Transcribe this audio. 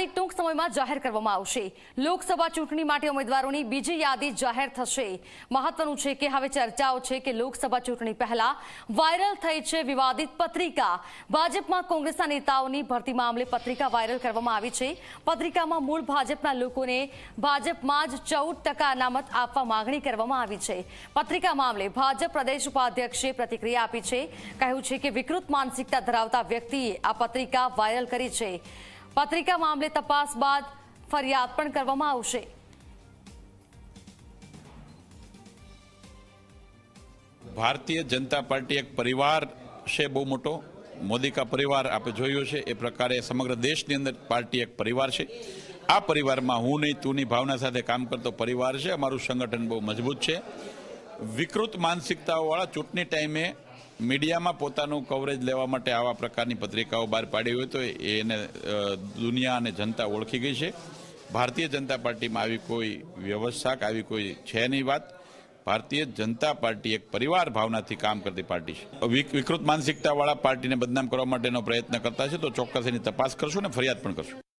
યાદી ટૂંક સમયમાં જાહેર કરવામાં આવશે। લોકસભા ચૂંટણી માટે ઉમેદવારોની બીજી યાદી જાહેર થશે। મહત્વનું છે કે હવે ચર્ચાઓ છે કે લોકસભા ચૂંટણી પહેલા વાયરલ થઈ છે વિવાદિત પત્રિકા। ભાજપમાં કોંગ્રેસના નેતાઓની ભરતી મામલે પત્રિકા વાયરલ કરવામાં આવી છે। પત્રિકામાં મૂળ ભાજપના લોકોને ભાજપમાં જ 14% અનામત આપવા માંગણી કરવામાં આવી છે। પત્રિકા મામલે ભાજપ પ્રદેશ ઉપાધ્યક્ષે પ્રતિક્રિયા આપી છે। કહ્યું છે કે વિકૃત માનસિકતા ધરાવતા વ્યક્તિએ આ પત્રિકા વાયરલ કરી છે। પત્રિકા મામલે તપાસ બાદ ફરિયાદ પણ કરવામાં આવશે। भारतीय जनता पार्टी एक परिवार છે બહુ મોટો। મોદી કા પરિવાર આપણે જોયો છે એ પ્રકારે સમગ્ર દેશની અંદર પાર્ટી એક પરિવાર છે। આ પરિવારમાં હું નહીં તું નહીં ભાવના સાથે કામ કરતો પરિવાર છે। અમારું સંગઠન બહુ મજબૂત છે। વિકૃત માનસિકતાઓવાળા ચૂંટણી ટાઈમે મીડિયામાં પોતાનું કવરેજ લેવા માટે આવા પ્રકારની પત્રિકાઓ બહાર પાડી હોય તો એને દુનિયા અને જનતા ઓળખી ગઈ છે। ભારતીય જનતા પાર્ટીમાં આવી કોઈ વ્યવસ્થા આવી કોઈ છે નહીં વાત। ભારતીય જનતા પાર્ટી એક પરિવાર ભાવનાથી કામ કરતી પાર્ટી છે। વિકૃત માનસિકતાવાળા પાર્ટીને બદનામ કરવા માટેનો પ્રયત્ન કરતા છે તો ચોક્કસ એની તપાસ કરશું ને ફરિયાદ પણ કરશું।